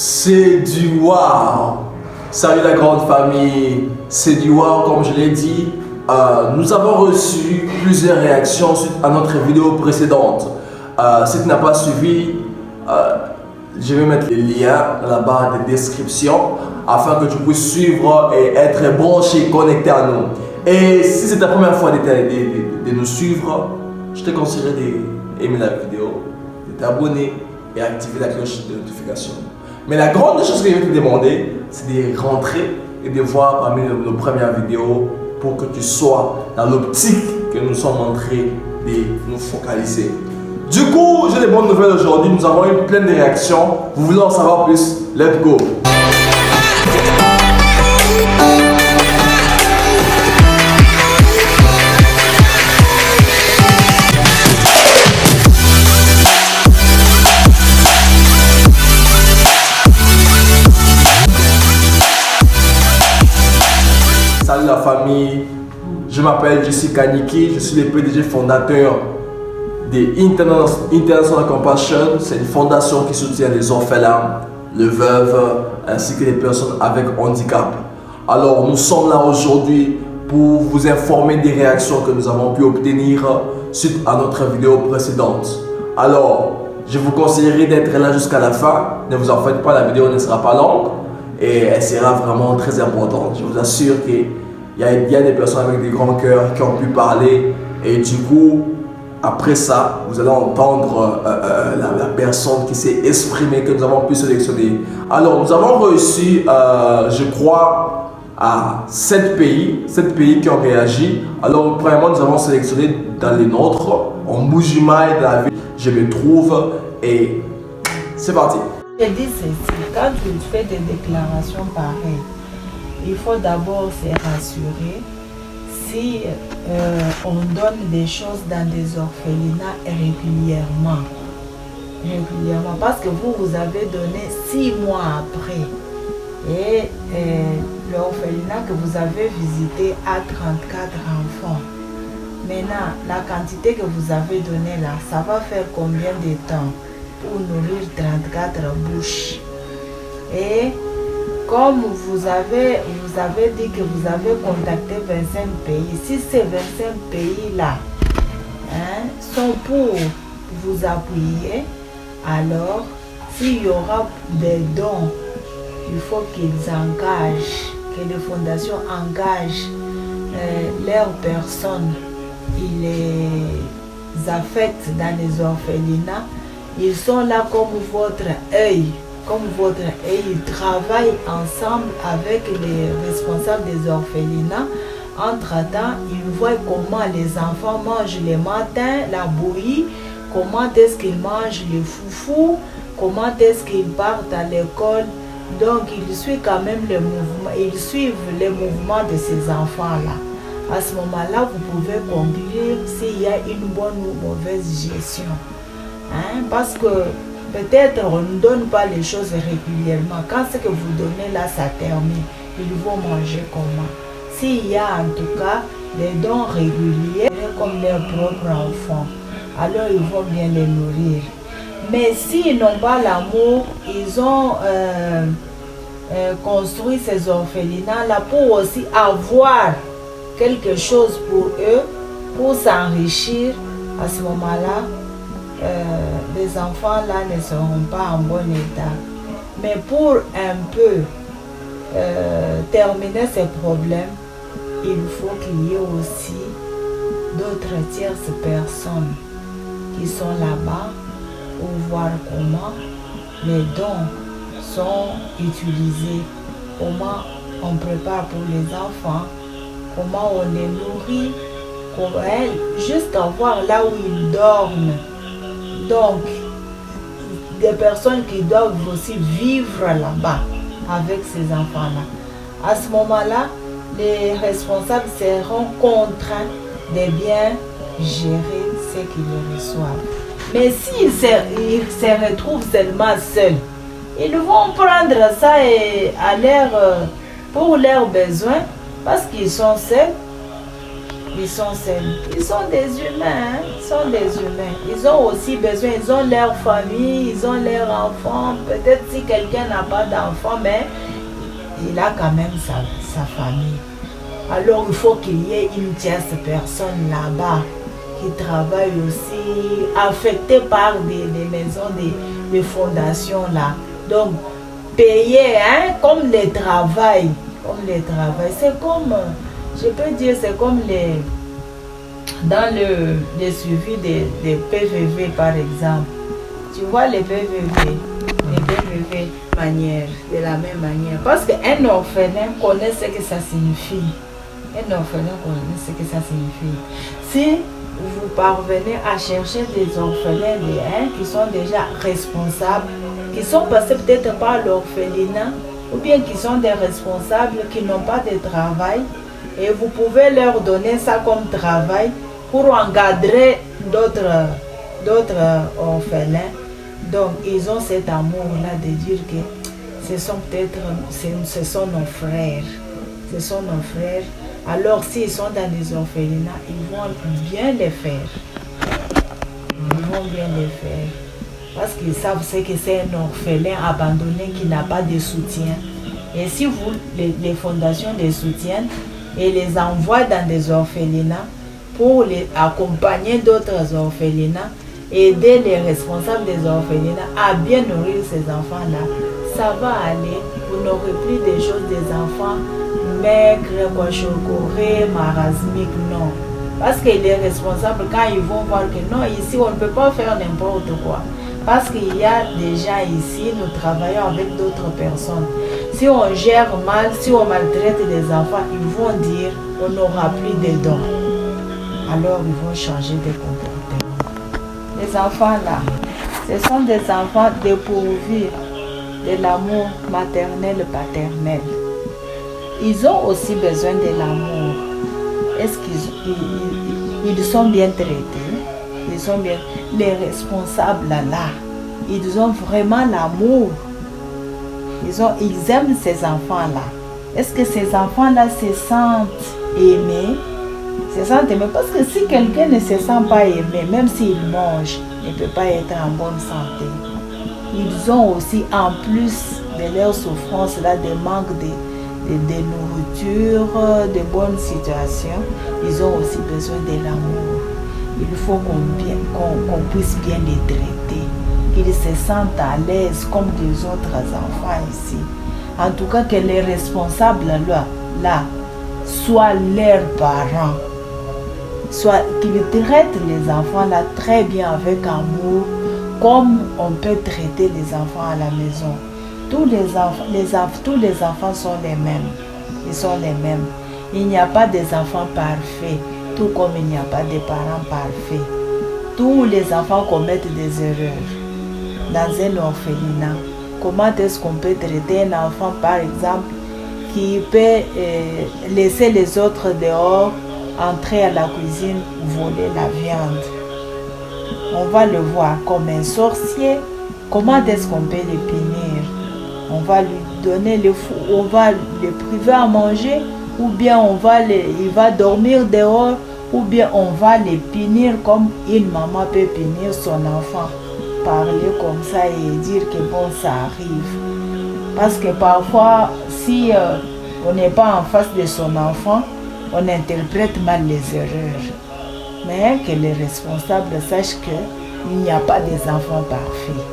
C'est du wow! Salut la grande famille, c'est du wow comme je l'ai dit. Nous avons reçu plusieurs réactions suite à notre vidéo précédente. Si tu n'as pas suivi, je vais mettre les liens dans la barre de description afin que tu puisses suivre et être branché, connecté à nous. Et si c'est ta première fois de nous suivre, je te conseillerais d'aimer la vidéo, de t'abonner et activer la cloche de notification. Mais la grande chose que je vais te demander, c'est de rentrer et de voir parmi nos premières vidéos pour que tu sois dans l'optique que nous sommes en train de nous focaliser. Du coup, j'ai des bonnes nouvelles aujourd'hui. Nous avons eu plein de réactions. Vous voulez en savoir plus? Let's go! Salut la famille, je m'appelle Jessica Niki, je suis le PDG fondateur de International Compassion. C'est une fondation qui soutient les orphelins, les veuves ainsi que les personnes avec handicap. Alors nous sommes là aujourd'hui pour vous informer des réactions que nous avons pu obtenir suite à notre vidéo précédente. Alors je vous conseillerais d'être là jusqu'à la fin, ne vous en faites pas, la vidéo ne sera pas longue. Et elle sera vraiment très importante. Je vous assure qu'il y a des personnes avec des grands cœurs qui ont pu parler. Et du coup, après ça, vous allez entendre la personne qui s'est exprimée, que nous avons pu sélectionner. Alors, nous avons reçu, je crois, à 7 pays qui ont réagi. Alors, premièrement, nous avons sélectionné dans les nôtres, en Mbuji-Mayi, dans la ville, je me trouve. Et c'est parti. Je dis ceci, quand tu fais des déclarations pareilles, il faut d'abord se rassurer si on donne des choses dans des orphelinats régulièrement. Parce que vous avez donné 6 mois après. Et l'orphelinat que vous avez visité a 34 enfants. Maintenant, la quantité que vous avez donnée là, ça va faire combien de temps pour nourrir 34 bouches? Et comme vous avez dit que vous avez contacté 25 pays, si ces 25 pays-là sont pour vous appuyer, alors s'il y aura des dons, il faut qu'ils engagent, que les fondations engagent leurs personnes, ils les affectent dans les orphelinats. Ils sont là comme votre œil, ils travaillent ensemble avec les responsables des orphelinats. Entre-temps, ils voient comment les enfants mangent le matin, la bouillie, comment est-ce qu'ils mangent le foufou, comment est-ce qu'ils partent à l'école. Donc, ils suivent quand même les mouvements de ces enfants-là. À ce moment-là, vous pouvez conclure s'il y a une bonne ou mauvaise gestion. Parce que peut-être on ne donne pas les choses régulièrement. Quand ce que vous donnez là, ça termine, ils vont manger comment? S'il y a en tout cas des dons réguliers comme leurs propres enfants, alors ils vont bien les nourrir. Mais s'ils n'ont pas l'amour, ils ont construit ces orphelinats là pour aussi avoir quelque chose pour eux, pour s'enrichir. À ce moment-là, les enfants là ne seront pas en bon état. Mais pour un peu terminer ces problèmes, il faut qu'il y ait aussi d'autres tierces personnes qui sont là-bas pour voir comment les dons sont utilisés, comment on prépare pour les enfants, comment on les nourrit, jusqu'à voir là où ils dorment. Donc, des personnes qui doivent aussi vivre là-bas avec ces enfants-là. À ce moment-là, les responsables seront contraints de bien gérer ce qu'ils reçoivent. Mais s'ils se retrouvent seulement seuls, ils vont prendre ça pour leurs besoins, parce qu'ils sont seuls. ils sont seuls. Ils sont des humains, hein? Ils sont des humains. Ils ont aussi besoin, ils ont leur famille, ils ont leurs enfants. Peut-être si quelqu'un n'a pas d'enfant, mais il a quand même sa famille. Alors il faut qu'il y ait une tierce personne là-bas qui travaille aussi, affectée par des maisons, des fondations là. Donc, payer, hein, comme les travail. C'est comme, je peux dire, c'est comme dans le suivi des PVV par exemple. Tu vois les PVV de la même manière. Parce qu'un orphelin connaît ce que ça signifie. Un orphelin connaît ce que ça signifie. Si vous parvenez à chercher des orphelins qui sont déjà responsables, qui sont passés peut-être par l'orphelinat, ou bien qui sont des responsables qui n'ont pas de travail, et vous pouvez leur donner ça comme travail pour encadrer d'autres orphelins. Donc ils ont cet amour-là de dire que ce sont nos frères. Ce sont nos frères. Alors s'ils sont dans des orphelinats, ils vont bien les faire. Parce qu'ils savent ce que c'est un orphelin abandonné qui n'a pas de soutien. Et si vous, les fondations les soutiennent et les envoient dans des orphelinats pour les accompagner d'autres orphelinats, aider les responsables des orphelinats à bien nourrir ces enfants-là, ça va aller. Vous n'aurez plus des choses des enfants maigres, chocorés, marasmiques, non. Parce que les responsables, quand ils vont voir que non, ici on ne peut pas faire n'importe quoi. Parce qu'il y a des gens ici, nous travaillons avec d'autres personnes. Si on gère mal, si on maltraite les enfants, ils vont dire on n'aura plus de dons. Alors ils vont changer de comportement. Les enfants là, ce sont des enfants dépourvus de l'amour maternel et paternel. Ils ont aussi besoin de l'amour. Est-ce qu'ils sont bien traités? Ils sont bien. Les responsables là, ils ont vraiment l'amour. Ils aiment ces enfants-là. Est-ce que ces enfants-là se sentent aimés? Parce que si quelqu'un ne se sent pas aimé, même s'il mange, il ne peut pas être en bonne santé. Ils ont aussi, en plus de leur souffrance là, des manques de nourriture, de bonnes situations, ils ont aussi besoin de l'amour. Il faut qu'on puisse bien les traiter, qu'ils se sentent à l'aise comme les autres enfants ici. En tout cas, que les responsables là soient leurs parents, qu'ils traitent les enfants là très bien avec amour, comme on peut traiter les enfants à la maison. Tous les enfants sont les mêmes. Ils sont les mêmes. Il n'y a pas des enfants parfaits, tout comme il n'y a pas de parents parfaits. Tous les enfants commettent des erreurs. Dans un orphelinat, comment est-ce qu'on peut traiter un enfant, par exemple, qui peut laisser les autres dehors, entrer à la cuisine, voler la viande? On va le voir comme un sorcier. Comment est-ce qu'on peut le punir? On va lui donner le fou, on va le priver à manger, ou bien il va dormir dehors, ou bien on va le punir comme une maman peut punir son enfant. Parler comme ça et dire que bon, ça arrive. Parce que parfois, si on n'est pas en face de son enfant, on interprète mal les erreurs. Mais que les responsables sachent qu'il n'y a pas des enfants parfaits.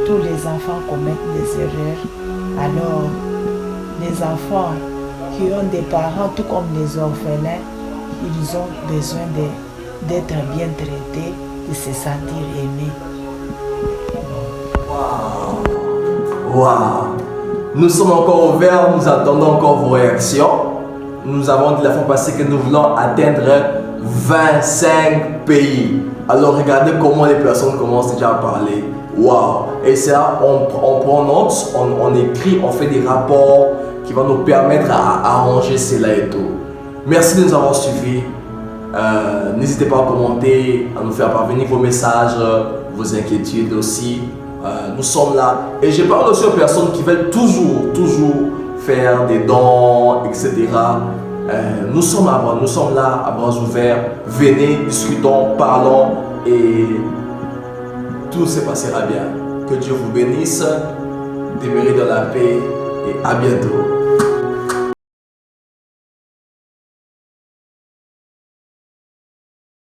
Tous les enfants commettent des erreurs. Alors, les enfants qui ont des parents, tout comme les orphelins, ils ont besoin d'être bien traités, de se sentir aimés. Waouh! Nous sommes encore ouverts, nous attendons encore vos réactions. Nous avons dit la fois passée que nous voulons atteindre 25 pays. Alors regardez comment les personnes commencent déjà à parler. Waouh! Et ça, on prend note, on écrit, on fait des rapports qui vont nous permettre à arranger cela et tout. Merci de nous avoir suivis. N'hésitez pas à commenter, à nous faire parvenir vos messages, vos inquiétudes aussi. Nous sommes là. Et je parle aussi aux personnes qui veulent toujours faire des dons, etc. Nous sommes là à bras ouverts. Venez, discutons, parlons et tout se passera bien. Que Dieu vous bénisse. Demeurez dans la paix et à bientôt.